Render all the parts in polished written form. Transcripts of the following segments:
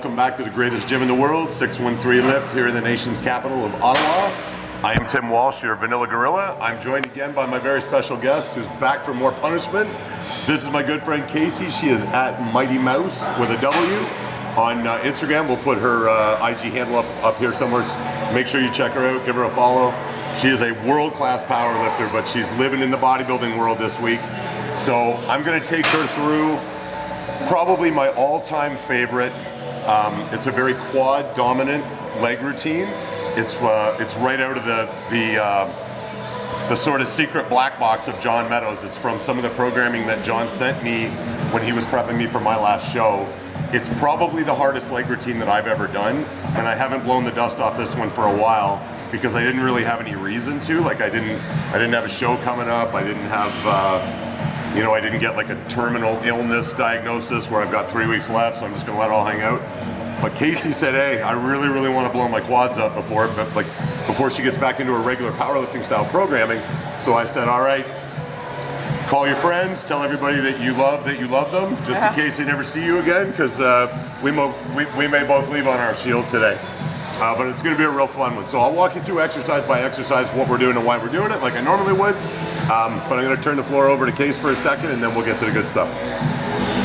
welcome back to the greatest gym in the world, 613 Lift, here in the nation's capital of Ottawa. I am Tim Walsh, your Vanilla Gorilla. I'm joined again by my very special guest who's back for more punishment. This is my good friend Casey. She is at Mighty Mowse with a W on Instagram. We'll put her IG handle up here somewhere. Make sure you check her out, give her a follow. She is a world-class power lifter, but she's living in the bodybuilding world this week. So I'm gonna take her through probably my all-time favorite. It's a very quad dominant leg routine. It's right out of the sort of secret black box of John Meadows. It's from some of the programming that John sent me when he was prepping me for my last show. It's probably the hardest leg routine that I've ever done, and I haven't blown the dust off this one for a while because I didn't really have any reason to. Like I didn't have a show coming up. I didn't have I didn't get like a terminal illness diagnosis where I've got 3 weeks left, so I'm just gonna let it all hang out. But Casey said, hey, I really want to blow my quads up before she gets back into her regular powerlifting style programming. So I said, all right, call your friends, tell everybody that you love them, just in case they never see you again, because we may both leave on our shield today. But it's going to be a real fun one. So I'll walk you through exercise by exercise what we're doing and why we're doing it, like I normally would. But I'm going to turn the floor over to Case for a second, and then we'll get to the good stuff.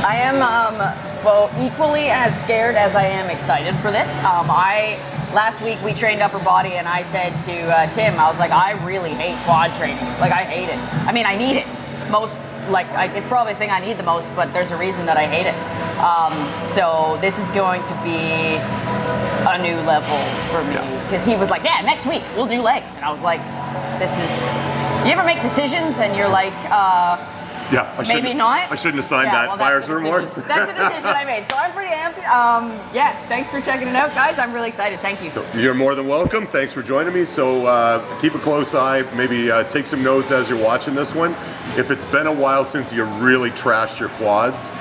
I am equally as scared as I am excited for this. Last week we trained upper body, and I said to Tim, I was like, I really hate quad training. Like I hate it. I mean, I need it it's probably the thing I need the most, but there's a reason that I hate it. So this is going to be a new level for me, because he was like, yeah, next week we'll do legs, and I was like, you ever make decisions and you're like, maybe not? I shouldn't have signed that. Buyer's remorse. That's the decision I made. So I'm pretty amped. Thanks for checking it out, guys. I'm really excited. Thank you. So you're more than welcome. Thanks for joining me. So keep a close eye. Maybe take some notes as you're watching this one. If it's been a while since you really trashed your quads,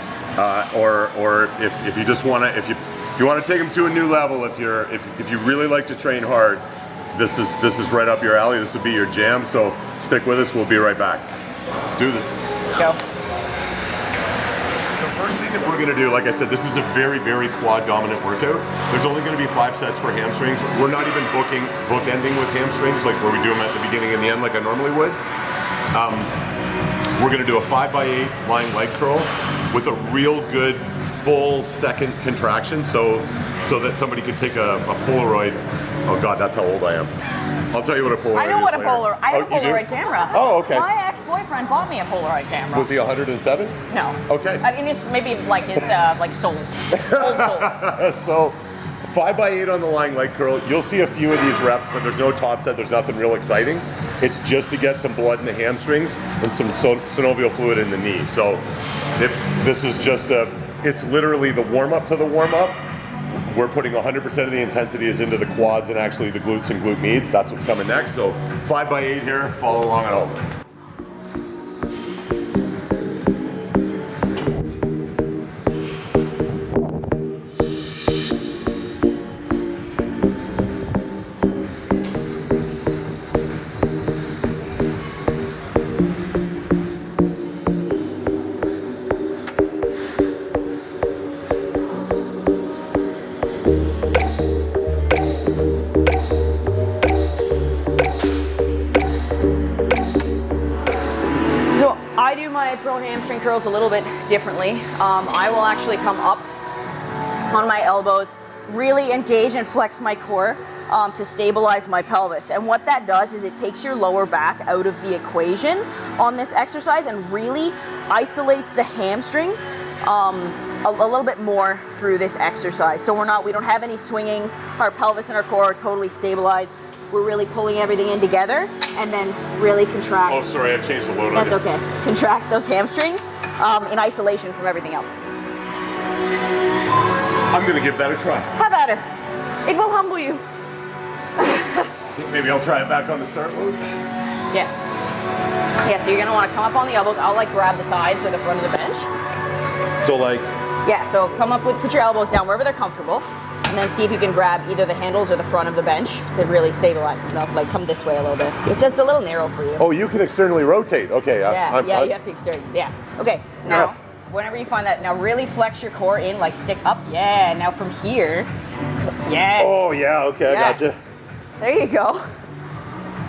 or if you just want to, if you want to take them to a new level, if you really like to train hard, this is right up your alley. This will be your jam. So stick with us. We'll be right back. Let's do this. Go. The first thing that we're going to do, like I said, this is a very quad dominant workout. There's only going to be 5 sets for hamstrings. We're not even bookending with hamstrings, like where we do them at the beginning and the end like I normally would. We're going to do a 5x8 lying leg curl with a real good full second contraction, so that somebody could take a Polaroid. Oh God, that's how old I am. I'll tell you what a Polaroid is. I know what a Polaroid. I have a Polaroid do? camera. Oh, okay. My ex-boyfriend bought me a Polaroid camera. Was he 107? No. Okay. I mean, it's maybe like his soul. Old soul. So 5x8 on the lying leg curl. You'll see a few of these reps, but there's no top set. There's nothing real exciting. It's just to get some blood in the hamstrings and some synovial fluid in the knee. So this is just it's literally the warm-up to the warm-up. We're putting 100% of the intensity is into the quads and actually the glutes and glute medius. That's what's coming next. So 5x8 here, follow along at home. Pro hamstring curls a little bit differently. I will actually come up on my elbows, really engage and flex my core to stabilize my pelvis. And what that does is it takes your lower back out of the equation on this exercise and really isolates the hamstrings a little bit more through this exercise. So we don't have any swinging. Our pelvis and our core are totally stabilized. We're really pulling everything in together and then really contract. Oh, sorry, I changed the load. That's okay. Contract those hamstrings in isolation from everything else. I'm going to give that a try. Have at it. It will humble you. Maybe I'll try it back on the start mode. Yeah. Yeah, so you're going to want to come up on the elbows. I'll grab the sides or the front of the bench. So Yeah, so put your elbows down wherever they're comfortable. And then see if you can grab either the handles or the front of the bench to really stabilize. Come this way a little bit. It's a little narrow for you. Oh, you can externally rotate. Okay. You have to externally. Yeah. Okay. Now whenever you find that, now really flex your core in, like stick up. Yeah, now from here, yes. Oh yeah, okay, Yeah. I gotcha. There you go.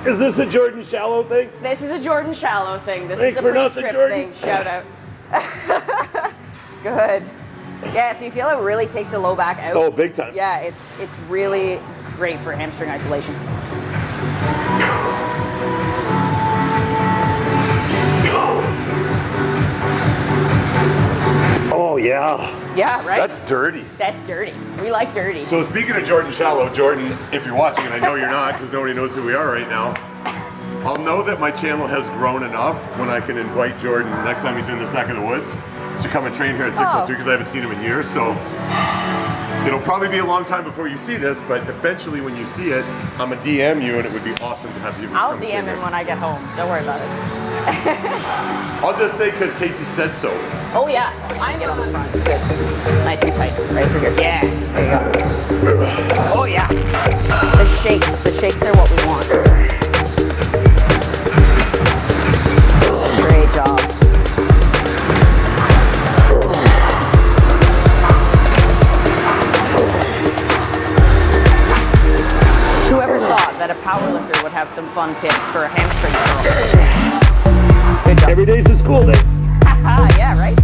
Is this a Jordan Shallow thing? This is a Jordan Shallow thing. This Thanks is a for nothing, pre-script Jordan. thing. Shout out. Good. Yeah, so you feel it really takes the low back out. Oh, big time. Yeah, it's really great for hamstring isolation. Oh yeah. Yeah, right? That's dirty. That's dirty. We like dirty. So speaking of Jordan Shallow, Jordan, if you're watching, and I know you're not because nobody knows who we are right now, I'll know that my channel has grown enough when I can invite Jordan next time he's in this neck of the woods to come and train here at 613 because I haven't seen him in years. So it'll probably be a long time before you see this, but eventually when you see it, I'm gonna DM you and it would be awesome to have you I'll come and DM train him here. when I get home. Don't worry about it. I'll just say because Casey said so. Oh yeah, I'm get on the front. Good. Nice and tight, right through here. Yeah, there you go. Oh yeah. The shakes are what we want. Great job. Whoever thought that a powerlifter would have some fun tips for a hamstring curl? Good job. Every day's a school day. Yeah, right?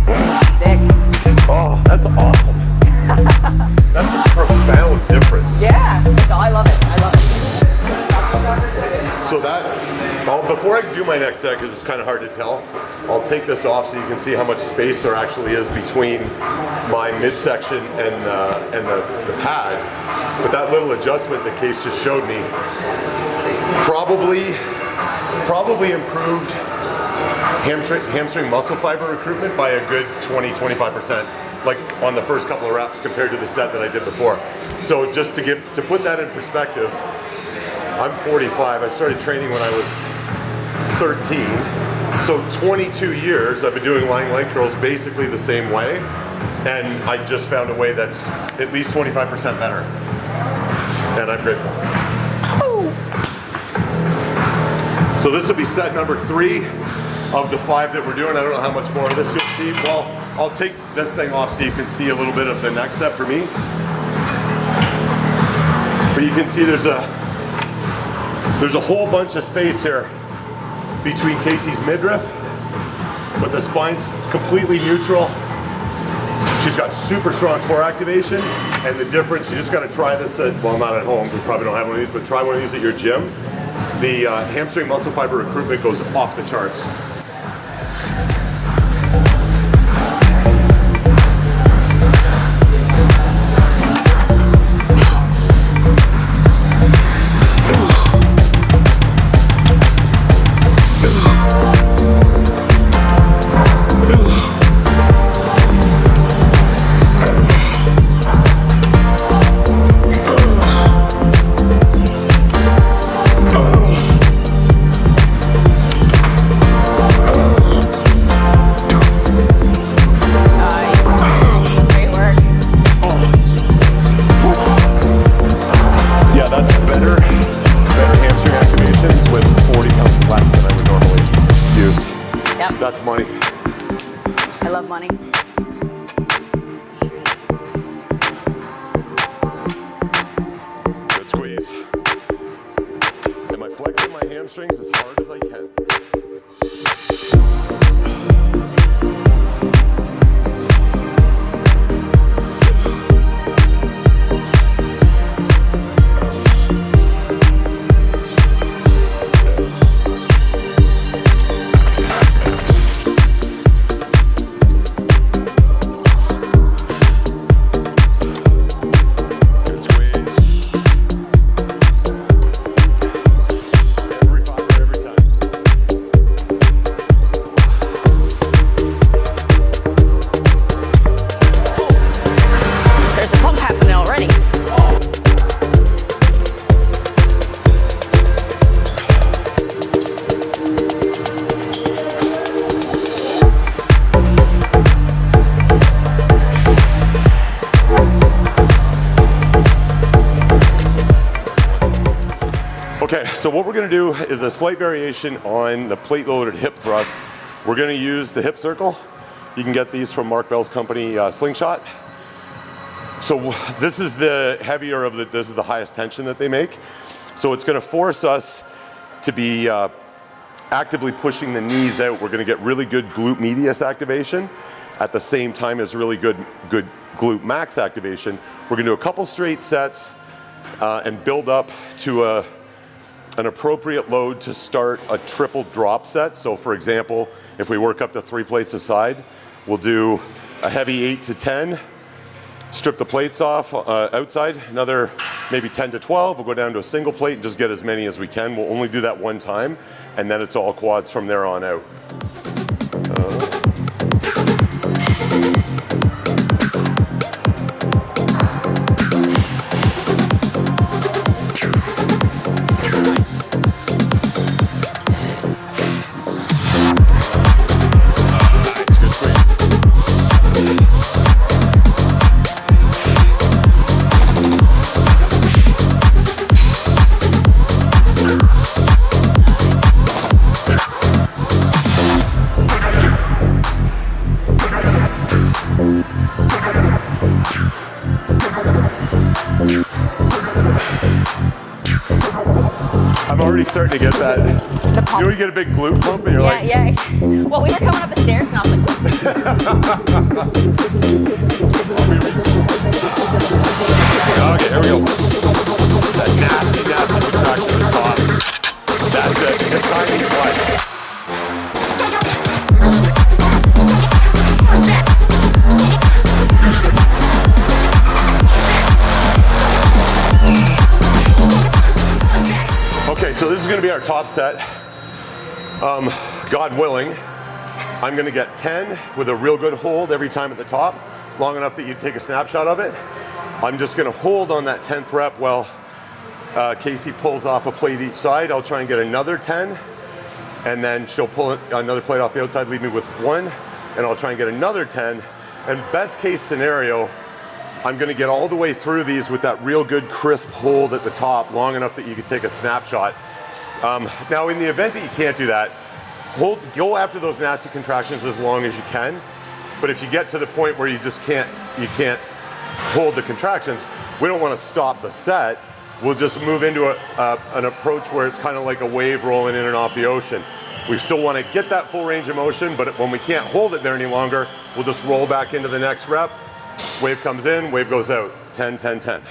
Sick. Oh, that's awesome. That's a profound difference. Yeah, I love it. I love it. So that, before I do my next set, because it's kind of hard to tell, I'll take this off so you can see how much space there actually is between my midsection and the pad. But that little adjustment that Case just showed me probably improved hamstring muscle fiber recruitment by a good 20-25%, like on the first couple of reps compared to the set that I did before. So just to put that in perspective, I'm 45. I started training when I was 13. So 22 years I've been doing lying leg curls basically the same way, and I just found a way that's at least 25% better, and I'm grateful. So this will be set number 3 of the 5 that we're doing. I don't know how much more of this you'll see. Well, I'll take this thing off so you can see a little bit of the next set for me. But you can see there's a whole bunch of space here between Casey's midriff, but the spine's completely neutral. She's got super strong core activation, and the difference, you just gotta try this at, well, not at home, you probably don't have one of these, but try one of these at your gym. The hamstring muscle fiber recruitment goes off the charts. That's money. I love money. Good squeeze. Am I flexing my hamstrings as hard as I can? Okay, so what we're gonna do is a slight variation on the plate loaded hip thrust. We're gonna use the hip circle, You can get these from Mark Bell's company, Slingshot. So this is the heavier of this is the highest tension that they make. So it's gonna force us to be actively pushing the knees out. We're gonna get really good glute medius activation at the same time as really good glute max activation. We're gonna do a couple straight sets and build up to an appropriate load to start a triple drop set. So for example, if we work up to 3 plates a side, we'll do a heavy 8 to 10, strip the plates off outside, another maybe 10 to 12. We'll go down to a single plate and just get as many as we can. We'll only do that one time, and then it's all quads from there on out. I'm already starting to get that. You know when you get a big glute pump and you're like... Yeah. Well, we were coming up the stairs and I was like... Okay, here we go. That nasty contraction at the top. That's it. It's tiny flight. Okay, so this is going to be our top set. God willing, I'm going to get 10 with a real good hold every time at the top, long enough that you take a snapshot of it. I'm just going to hold on that 10th rep while Casey pulls off a plate each side. I'll try and get another 10, and then she'll pull another plate off the outside, leave me with 1, and I'll try and get another 10. And best case scenario, I'm gonna get all the way through these with that real good crisp hold at the top, long enough that you can take a snapshot. Now in the event that you can't do that, go after those nasty contractions as long as you can. But if you get to the point where you can't hold the contractions, we don't wanna stop the set. We'll just move into an approach where it's kind of like a wave rolling in and off the ocean. We still wanna get that full range of motion, but when we can't hold it there any longer, we'll just roll back into the next rep. Wave comes in, wave goes out. 10, 10, 10.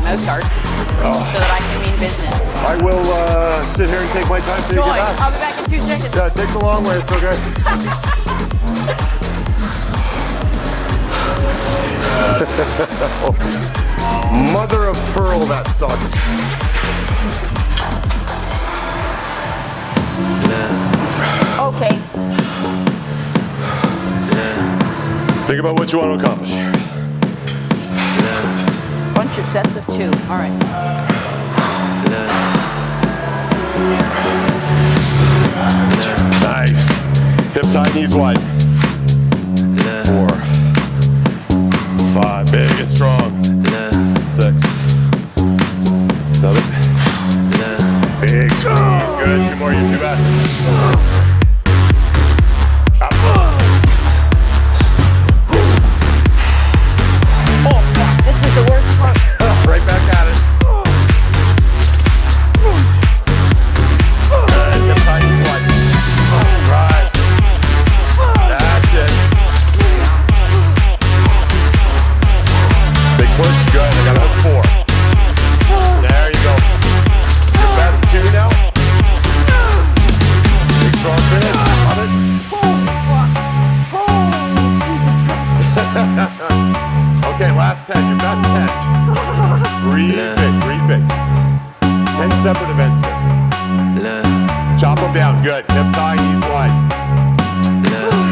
Mowse card so that I can mean business. I will sit here and take my time to get back. I'll be back in 2 seconds. Yeah, take the long way, it's okay. Mother of pearl, that sucked. Okay. Think about what you want to accomplish here. Bunch of sets of 2. All right. Nice. Hips high, knees wide. 4, 5. Biggest This is the worst part. Right back at it. Good. Hip tight and wide. Right. That's it. Big push. Good. I got a hook 4. There you go. Your best 2 now. Big strong finish. Love it. Okay, last 10. Your best 10. Breathe big. Breathe big. 10 separate events here. Chop them down. Good. Hips high, knees wide.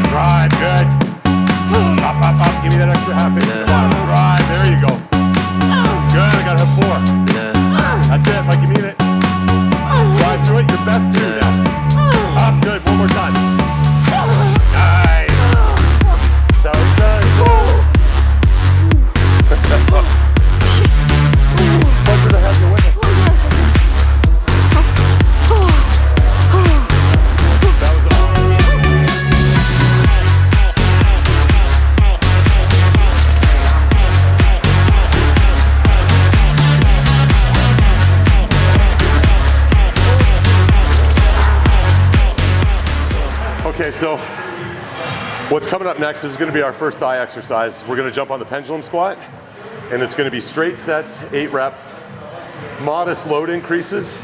Drive. Good. Up, up, up. Give me that extra half inch at the bottom. Drive. There you go. Good. I got a 4. That's it. Like you mean it. Drive through it. Your best 2 now. Up. Good. One more time. Nice. So good. Pleasure to have you with us. That was awesome. Okay, so what's coming up next is going to be our first thigh exercise. We're going to jump on the pendulum squat, and it's going to be straight sets, 8 reps, modest load increases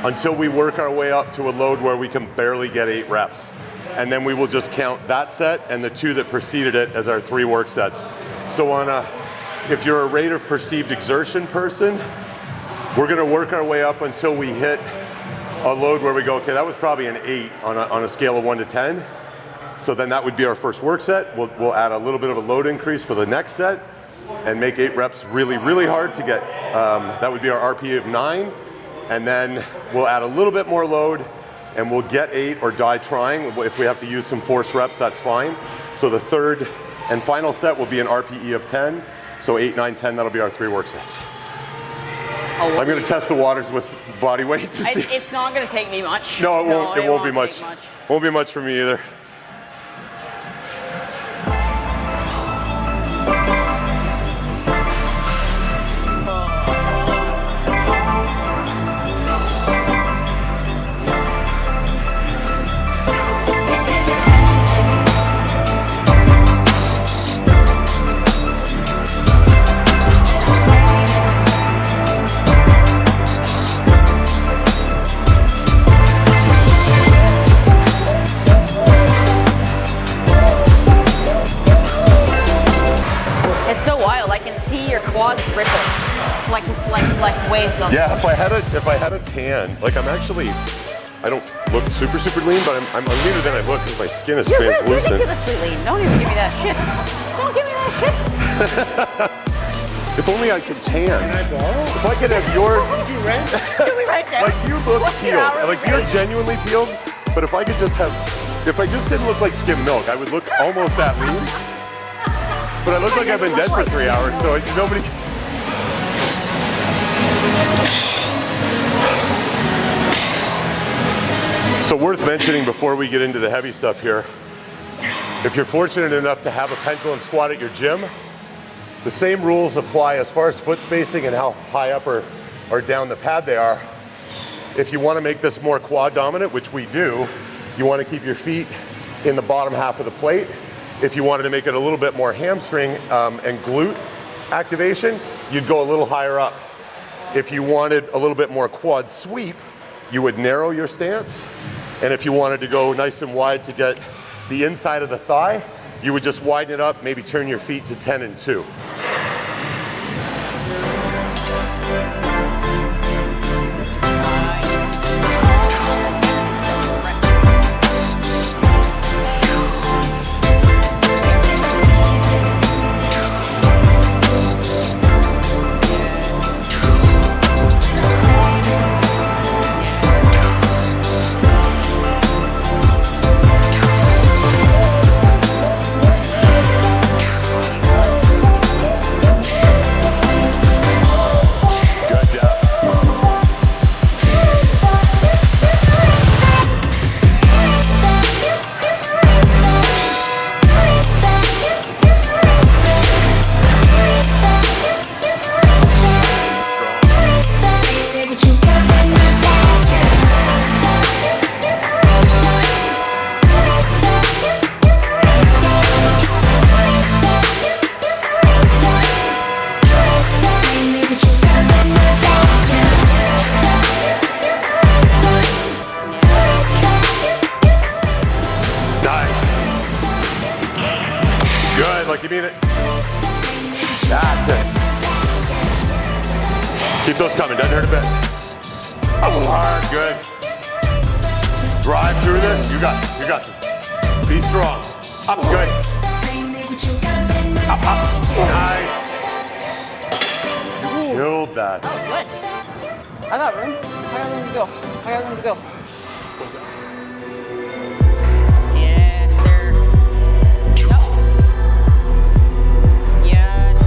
until we work our way up to a load where we can barely get 8 reps. And then we will just count that set and the 2 that preceded it as our 3 work sets. So if you're a rate of perceived exertion person, we're going to work our way up until we hit a load where we go, okay, that was probably an 8 on a scale of 1 to 10. So then that would be our first work set. We'll add a little bit of a load increase for the next set and make 8 reps really, really hard to get. That would be our RPE of 9. And then we'll add a little bit more load and we'll get 8 or die trying. If we have to use some force reps, that's fine. So the third and final set will be an RPE of 10. So 8, 9, 10, that'll be our 3 work sets. Oh, I'm going to test the waters with body weight to see. It's not going to take me much. No, it won't. It won't be much. Much. Won't be much for me either. Quads ripple, like waves on. Yeah, if I had a tan, like I don't look super lean, but I'm leaner than I look because my skin is translucent. You're ridiculously lean. Don't even give me that shit. Don't give me that shit. If only I could tan. Can I borrow? If I could have your, Like you look peeled, like you're genuinely peeled. But if I just didn't look like skim milk, I would look almost that lean. But I look like I've been dead for 3 hours, so nobody. So worth mentioning before we get into the heavy stuff here, if you're fortunate enough to have a pendulum squat at your gym, the same rules apply as far as foot spacing and how high up or down the pad they are. If you want to make this more quad dominant, which we do, you want to keep your feet in the bottom half of the plate. If you wanted to make it a little bit more hamstring and glute activation, you'd go a little higher up. If you wanted a little bit more quad sweep, you would narrow your stance. And if you wanted to go nice and wide to get the inside of the thigh, you would just widen it up, maybe turn your feet to 10 and 2. Keep it. That's it. Keep those coming. Doesn't hurt a bit. Up hard. Good. Drive through this. You got this. You got this. Be strong. Up. Good. Up. Up. Nice. You killed that. Oh, good. I got room. I got room to go. I got room to go. Yes, sir. Yep. Yes.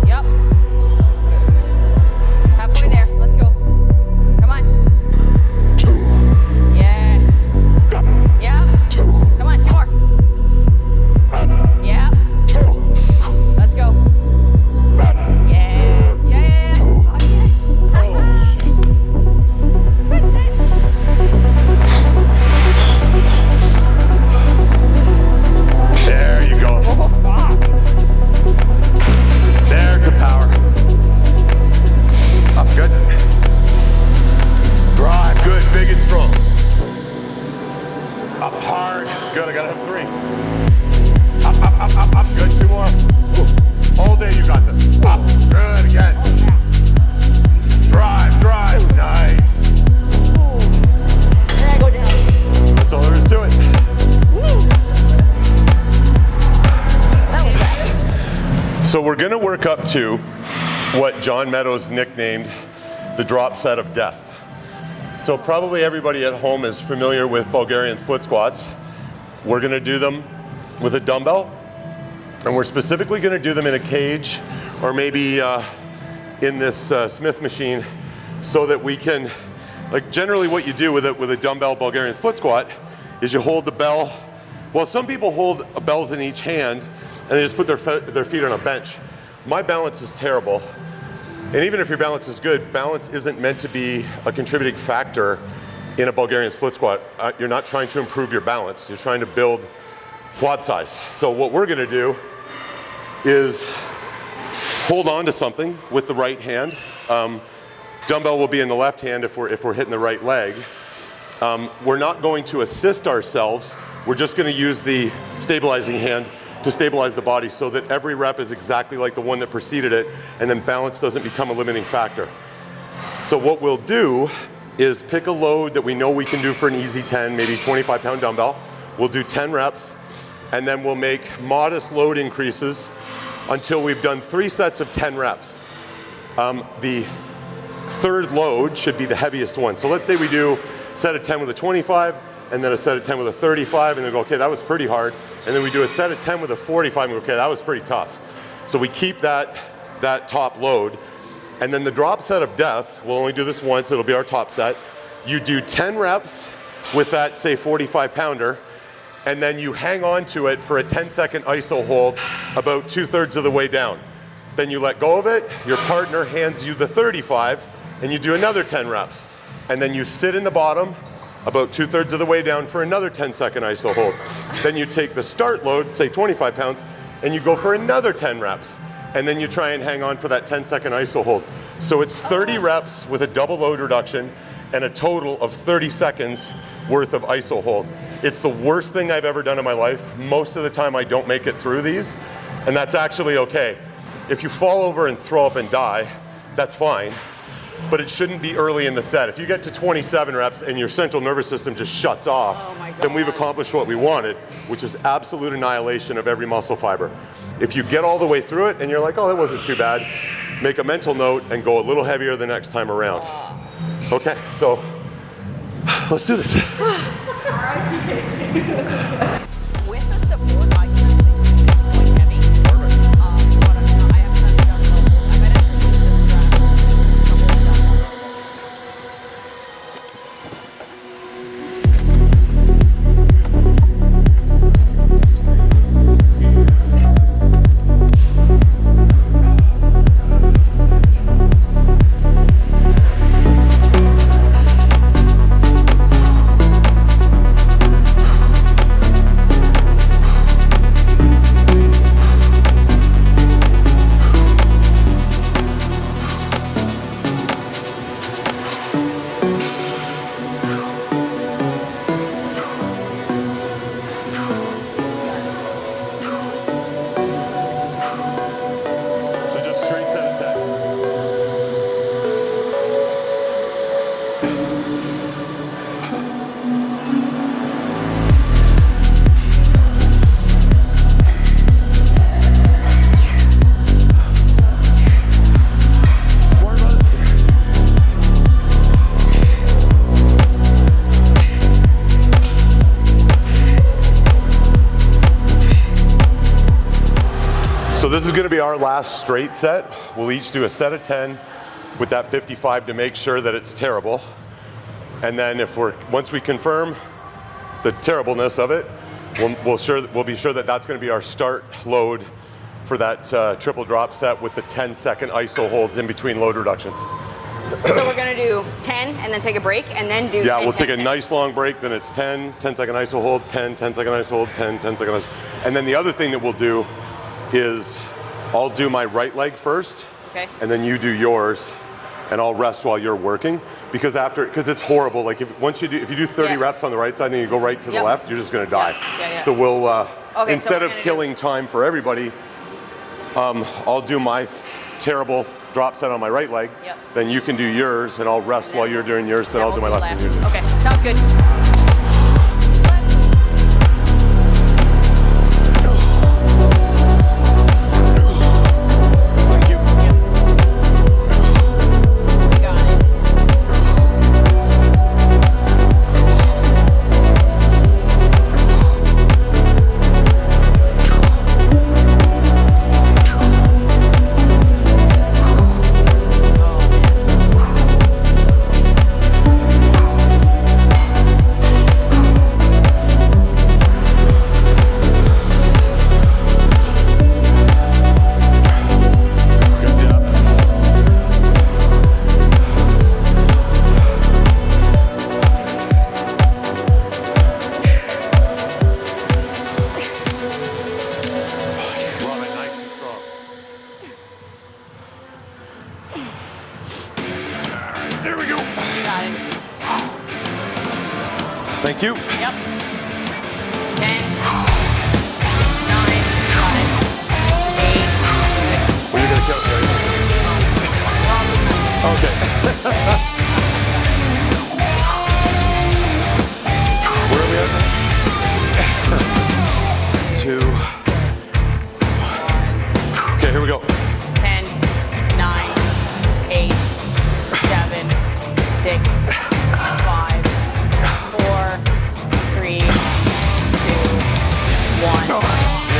Yep. Halfway there. Let's go. Come on. Yes. Yeah. Come on, 2 more. Yeah. Let's go. Yes. Yeah. Oh, yes. Oh, shit. That's it. There you go. Oh, fuck. There's the power. Up, good. Drive, good, big and strong. Up hard, good, I gotta have 3. Up, up, up, up, up, good, 2 more. All day you got this. Up, good, again. Drive, drive, nice. Then I go down. That's all there is to it. That was bad. So we're gonna work up to what John Meadows nicknamed the drop set of death. So probably everybody at home is familiar with Bulgarian split squats. We're gonna do them with a dumbbell, and we're specifically gonna do them in a cage or maybe in this Smith machine so that we can, like generally what you do with a dumbbell Bulgarian split squat is you hold the bell. Well, some people hold bells in each hand and they just put their feet on a bench. My balance is terrible. And even if your balance is good, balance isn't meant to be a contributing factor in a Bulgarian split squat. You're not trying to improve your balance. You're trying to build quad size. So what we're gonna do is hold on to something with the right hand. Dumbbell will be in the left hand if we're hitting the right leg. We're not going to assist ourselves. We're just gonna use the stabilizing hand to stabilize the body so that every rep is exactly like the one that preceded it, and then balance doesn't become a limiting factor. So what we'll do is pick a load that we know we can do for an easy 10, maybe 25-pound dumbbell. We'll do 10 reps, and then we'll make modest load increases until we've done 3 sets of 10 reps. The third load should be the heaviest one. So let's say we do a set of 10 with a 25, and then a set of 10 with a 35, and then go, okay, that was pretty hard. And then we do a set of 10 with a 45, and go, okay, that was pretty tough. So we keep that top load. And then the drop set of death, we'll only do this once, it'll be our top set. You do 10 reps with that, say, 45-pounder, and then you hang on to it for a 10-second iso hold about 2/3 of the way down. Then you let go of it, your partner hands you the 35, and you do another 10 reps. And then you sit in the bottom about 2/3 of the way down for another 10-second iso hold. Then you take the start load, say 25 pounds, and you go for another 10 reps. And then you try and hang on for that 10-second iso hold. So it's 30 reps with a double load reduction and a total of 30 seconds worth of iso hold. It's the worst thing I've ever done in my life. Most of the time I don't make it through these, and that's actually okay. If you fall over and throw up and die, that's fine, but it shouldn't be early in the set. If you get to 27 reps and your central nervous system just shuts off, then we've accomplished what we wanted, which is absolute annihilation of every muscle fiber. If you get all the way through it and you're like, oh, that wasn't too bad, make a mental note and go a little heavier the next time around. Okay, so let's do this. With the support, I can actually do it quite heavy. But I haven't done it. I might actually use this strap to hold it this is gonna be our last straight set. We'll each do a set of 10 with that 55 to make sure that it's terrible. And then once we confirm the terribleness of it, we'll be sure that that's gonna be our start load for that triple drop set with the 10-second ISO holds in between load reductions. So we're gonna do 10 and then take a break and then do 10, we'll 10, take a 10. nice long break, then it's 10-second ISO hold, 10-second ISO hold, 10-second ISO. And then the other thing that we'll do is I'll do my right leg first, okay, and then you do yours, and I'll rest while you're working. Because it's horrible. Like if you do 30 reps on the right side, and then you go right to the left, you're just gonna die. So we'll instead of killing time for everybody, I'll do my terrible drop set on my right leg. Then you can do yours, and I'll rest while you're doing yours. Then I'll do my left. And you do. Okay, sounds good. Thank you. Yep. 10, 9, got it. 8, 6. Well, you're gonna count, right? Okay. Where are we at now? 2. Okay, here we go. 10, 9, 8, 7, 6, 5, 4, 3, 2, 1. Oh my God.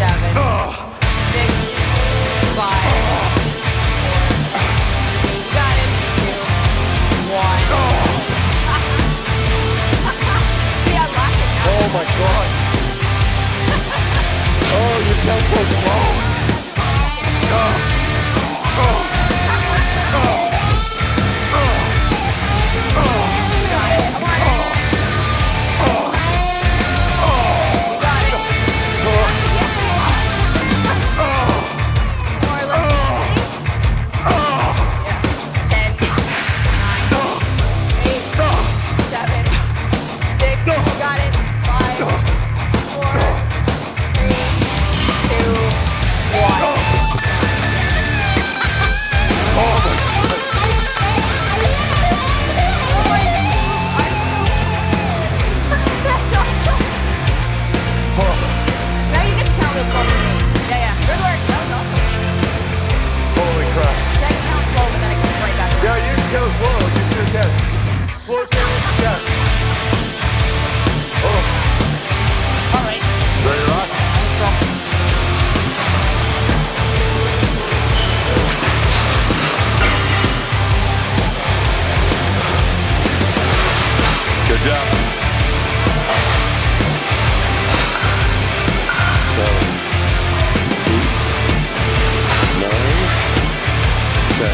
Got it. Oh my God. Oh, you count so slow.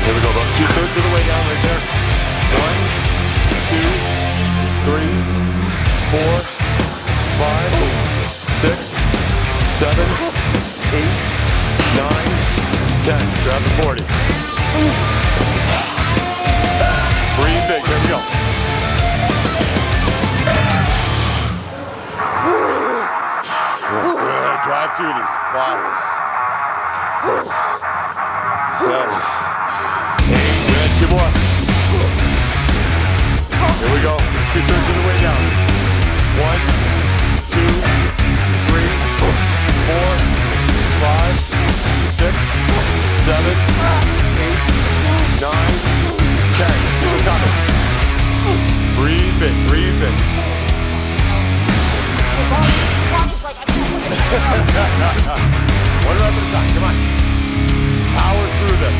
Here we go, about 2/3 of the way down right there. 1, 2, 3, 4, 5, 6, 7, 8, 9, 10. Grab the 40. Breathe big, here we go. Good, drive through these. 5, 6, 7, Here we go. 2/3 of the way down. 1, 2, 3, 4, 5, 6, 7, 8, 9, 10. Keep it coming. Breathe big, breathe big. One rep at a time, come on. Power through this.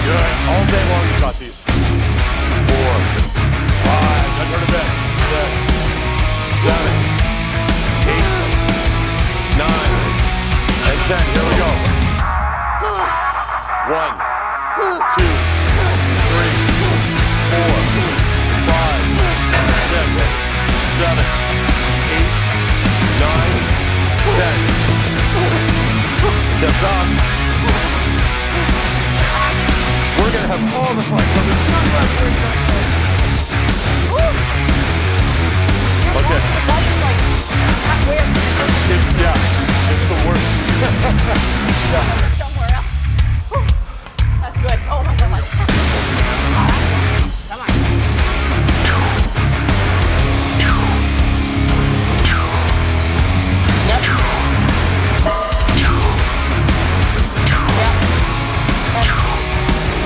Good, all day long you got these. 4, 5, let's turn a bit. 6, 7, 8, 9, and 10. Here we go. 1, 2, 3, 4, 5, 6, 7, 8, 9, 10. Steps up. We're gonna have all the fun. Okay. It's the worst. Somewhere else. That's good. Oh my God. Come on.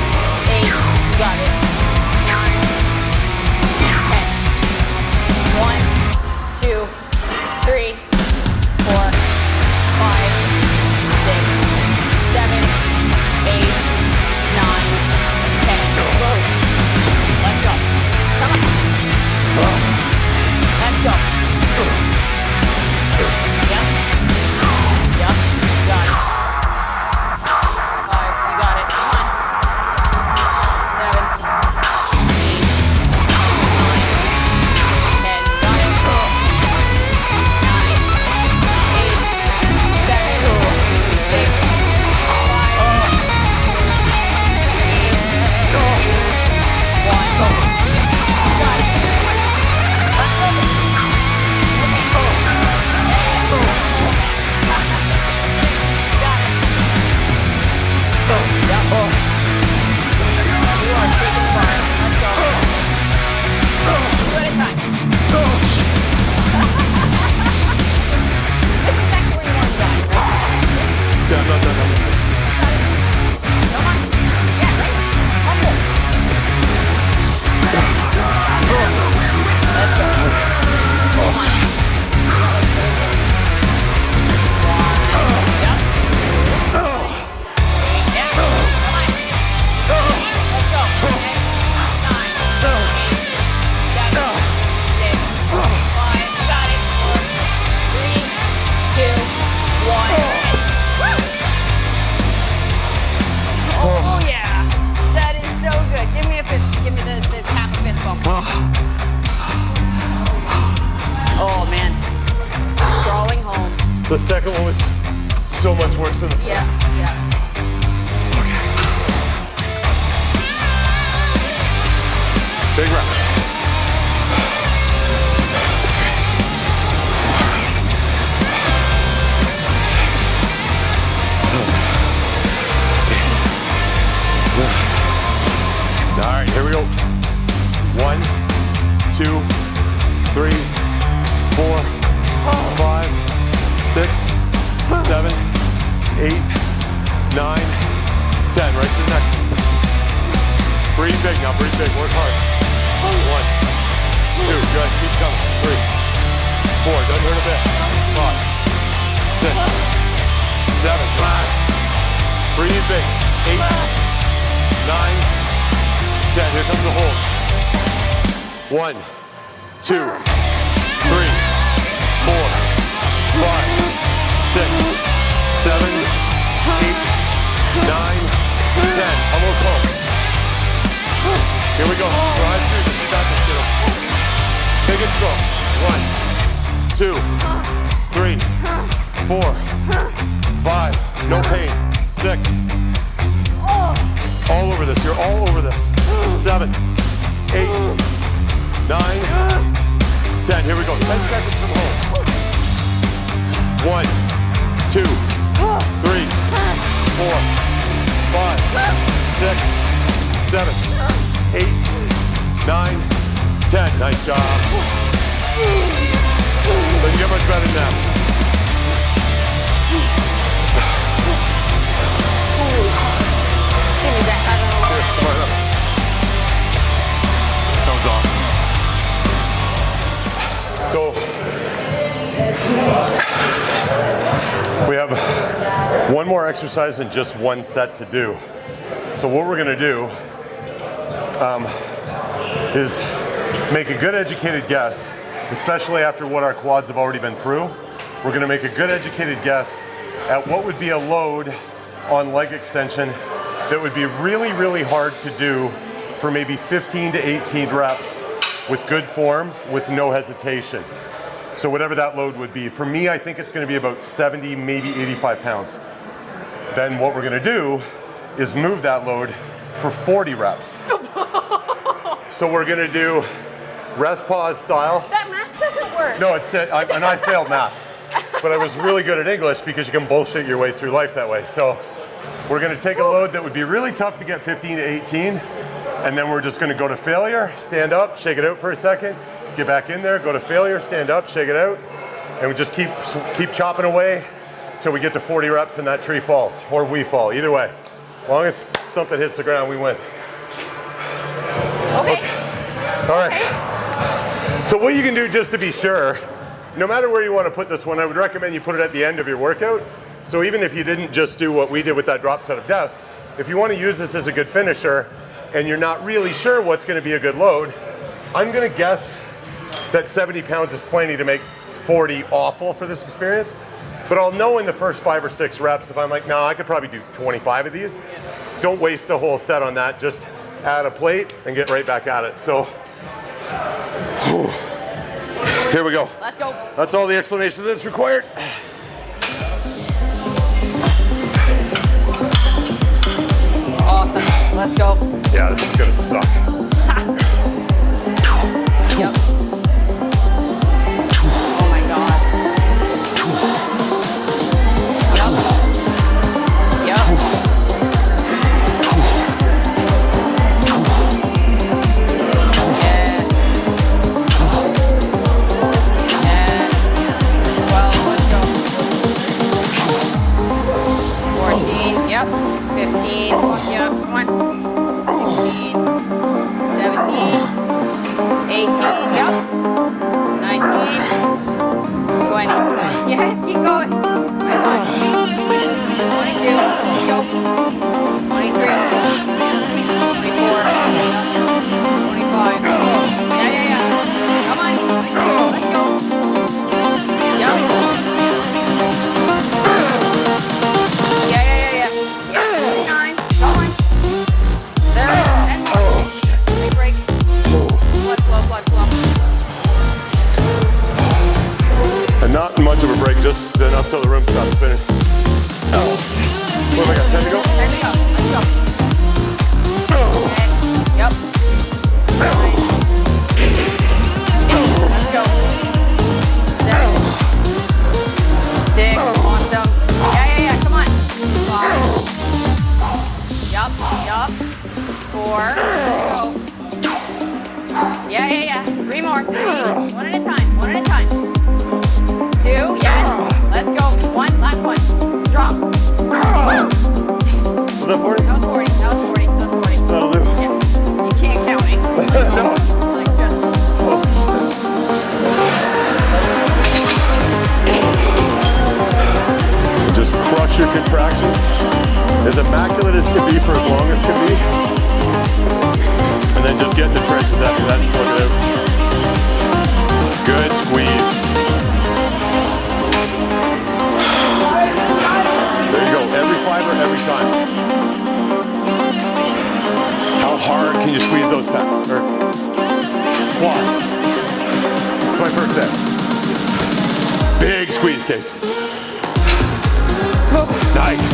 Yep. Got it. 10. 1, 2, 3, 4, 5, 6, 7, 8, 9, 10. Go. Let's go. Come on. Let's go. Yep. Yep. Got it. 5. You got it. Come on. 7, The second one was so much worse than the first. Yeah. Big rep. All right, here we go. 1, 2, 3, 4, 5, 6, 7, 8, 9, 10. Right to the next. Breathe big now, breathe big, work hard. 1, 2, good, keep coming. 3, 4, doesn't hurt a bit. 5, 6, 7, come on. Breathe big. 8, 9, 10. Here comes the hold. 1, 2, 3, 4, 5, 6, 7, 8, 9, 10. Almost home. Here we go. Drive through this. You got this, kiddo. Big and strong. 1, 2, 3, 4, 5. No pain. 6. All over this. You're all over this. 7, 8, 9, 10. Here we go. 10 seconds from home. 1, 2, 3, 4, 5, 6, 7, 8, 9, 10. So we have one more exercise and just one set to do. So what we're gonna do is make a good educated guess, especially after what our quads have already been through. We're gonna make a good educated guess at what would be a load on leg extension that would be really, really hard to do for maybe 15 to 18 reps with good form, with no hesitation. So whatever that load would be. For me, I think it's gonna be about 70, maybe 85 pounds. Then what we're gonna do is move that load for 40 reps. So we're gonna do rest pause style. That math doesn't work. No, and I failed math, but I was really good at English because you can bullshit your way through life that way. So we're gonna take a load that would be really tough to get 15 to 18, and then we're just gonna go to failure, stand up, shake it out for a second, get back in there, go to failure, stand up, shake it out, and we just keep chopping away till we get to 40 reps and that tree falls, or we fall, either way. As long as something hits the ground, we win. Okay. All right. So what you can do just to be sure, no matter where you want to put this one, I would recommend you put it at the end of your workout. So even if you didn't just do what we did with that drop set of death, if you want to use this as a good finisher and you're not really sure what's going to be a good load, I'm going to guess that 70 pounds is plenty to make 40 awful for this experience. But I'll know in the first 5 or 6 reps if I'm like, no, I could probably do 25 of these. Don't waste the whole set on that. Just add a plate and get right back at it. So here we go. Let's go. That's all the explanation that's required. Awesome. Let's go. Yeah, this is gonna suck. Yep. Oh my god. Yep. Yep. Yeah. Yeah. Well, let's go. 14. Yep. 15. Yep. Come on. 16. 17. 18, yep. 19, 20. Yes, keep going. Right on. 22, let's go. 23, 24, 25. Yeah. Come on, 26, let's go. Yep. Yeah. 29, come on. There, 10 more. Oh, shit. Big break. Blood flow. And not much of a break, just enough till the room stops spinning. Oh. What have I got, 10 to go? 10 to go. Let's go. Okay. Yep. Let's go. 7. 6. Awesome. Yeah. Come on. 5. Yup. 4. Let's go. Yeah. 3 more. 3. One at a time. 2. Yes. Let's go. 1. Last one. Drop. Was that 40? That was 40. That'll do. Yeah. You can't count it. No. Like just. Just crush your contractions. As immaculate as can be for as long as can be. And then just get the trenches after that and plug it out. Good squeeze. There you go, every fiber, every time. How hard can you squeeze those quads? That's my first set. Big squeeze, Case. Nice.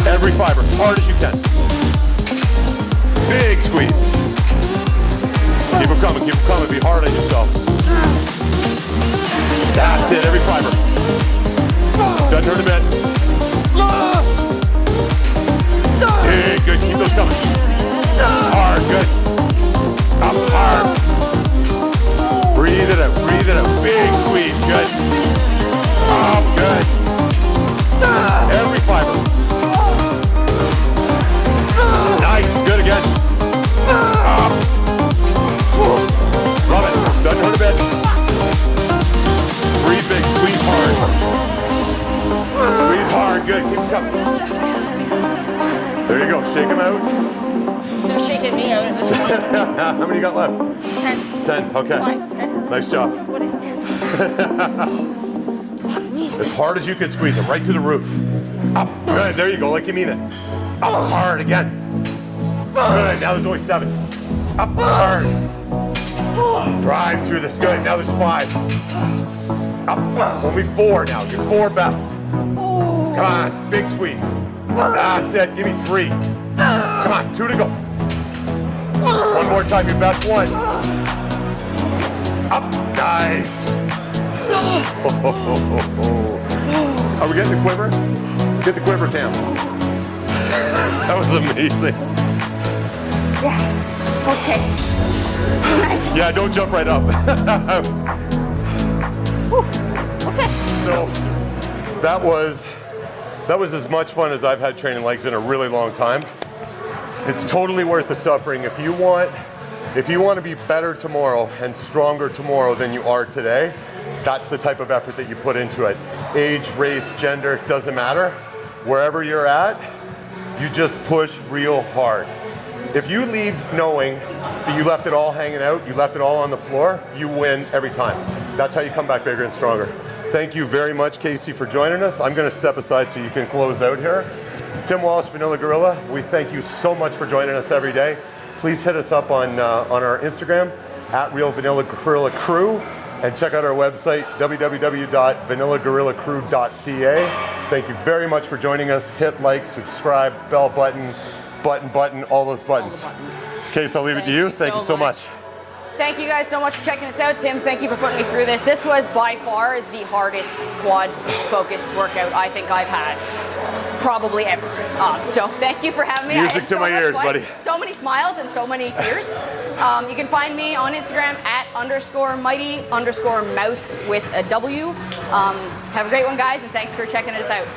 Every fiber, as hard as you can. Big squeeze. Keep them coming, be hard on yourself. That's it, every fiber. Doesn't hurt a bit. Good, keep those coming. Hard, good. Up hard. Breathe it out, big squeeze, good. Up, good. Every fiber. Nice, good again. Up. Love it, doesn't hurt a bit. shake them out. They're shaking me out at this point. How many you got left? 10. 10, okay. 5, 10. Nice job. What is 10? Fuck me. As hard as you can squeeze it, right to the roof. Up, good, there you go, like you mean it. Up hard again. Good, now there's only 7. Up hard. Drive through this, good, now there's 5. Up, only 4 now, your 4 best. Come on, big squeeze. That's it, give me 3. Come on, 2 to go. One more time, your best 1. Up, nice. Are we getting the quiver? Get the quiver, Tam. That was amazing. Yeah. Okay. Nice. Yeah, don't jump right up. Okay. So that was as much fun as I've had training legs in a really long time. It's totally worth the suffering. If you want to be better tomorrow and stronger tomorrow than you are today, that's the type of effort that you put into it. Age, race, gender, doesn't matter. Wherever you're at, you just push real hard. If you leave knowing that you left it all hanging out, you left it all on the floor, you win every time. That's how you come back bigger and stronger. Thank you very much, Casey, for joining us. I'm going to step aside so you can close out here. Tim Walsh, Vanilla Gorilla, we thank you so much for joining us every day. Please hit us up on our Instagram, @RealVanillaGorillaCrew, and check out our website, www.vanillagorillacrew.ca. Thank you very much for joining us. Hit like, subscribe, bell button, button, all those buttons. Case, I'll leave it to you. Thank you so much. Thank you guys so much for checking us out. Tim, thank you for putting me through this. This was by far the hardest quad focused workout I think I've had probably ever. So thank you for having me. Music to my ears, buddy. So many smiles and so many tears. You can find me on Instagram @_mighty_mouse with a W. Have a great one, guys, and thanks for checking us out.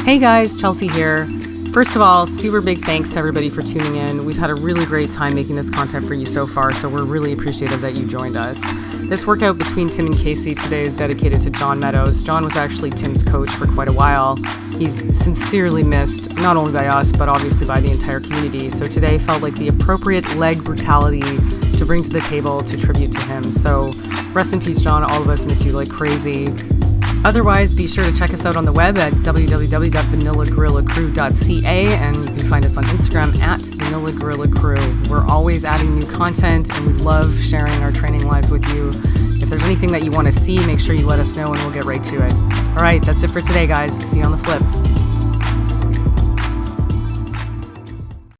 Hey guys, Chelsea here. First of all, super big thanks to everybody for tuning in. We've had a really great time making this content for you so far, so we're really appreciative that you joined us. This workout between Tim and Casey today is dedicated to John Meadows. John was actually Tim's coach for quite a while. He's sincerely missed, not only by us, but obviously by the entire community. So today felt like the appropriate leg brutality to bring to the table to tribute to him. So rest in peace, John. All of us miss you like crazy. Otherwise, be sure to check us out on the web at www.vanillagorillacrew.ca, and you can find us on Instagram @vanillagorillacrew. We're always adding new content, and we love sharing our training lives with you. If there's anything that you want to see, make sure you let us know, and we'll get right to it. All right, that's it for today, guys. See you on the flip.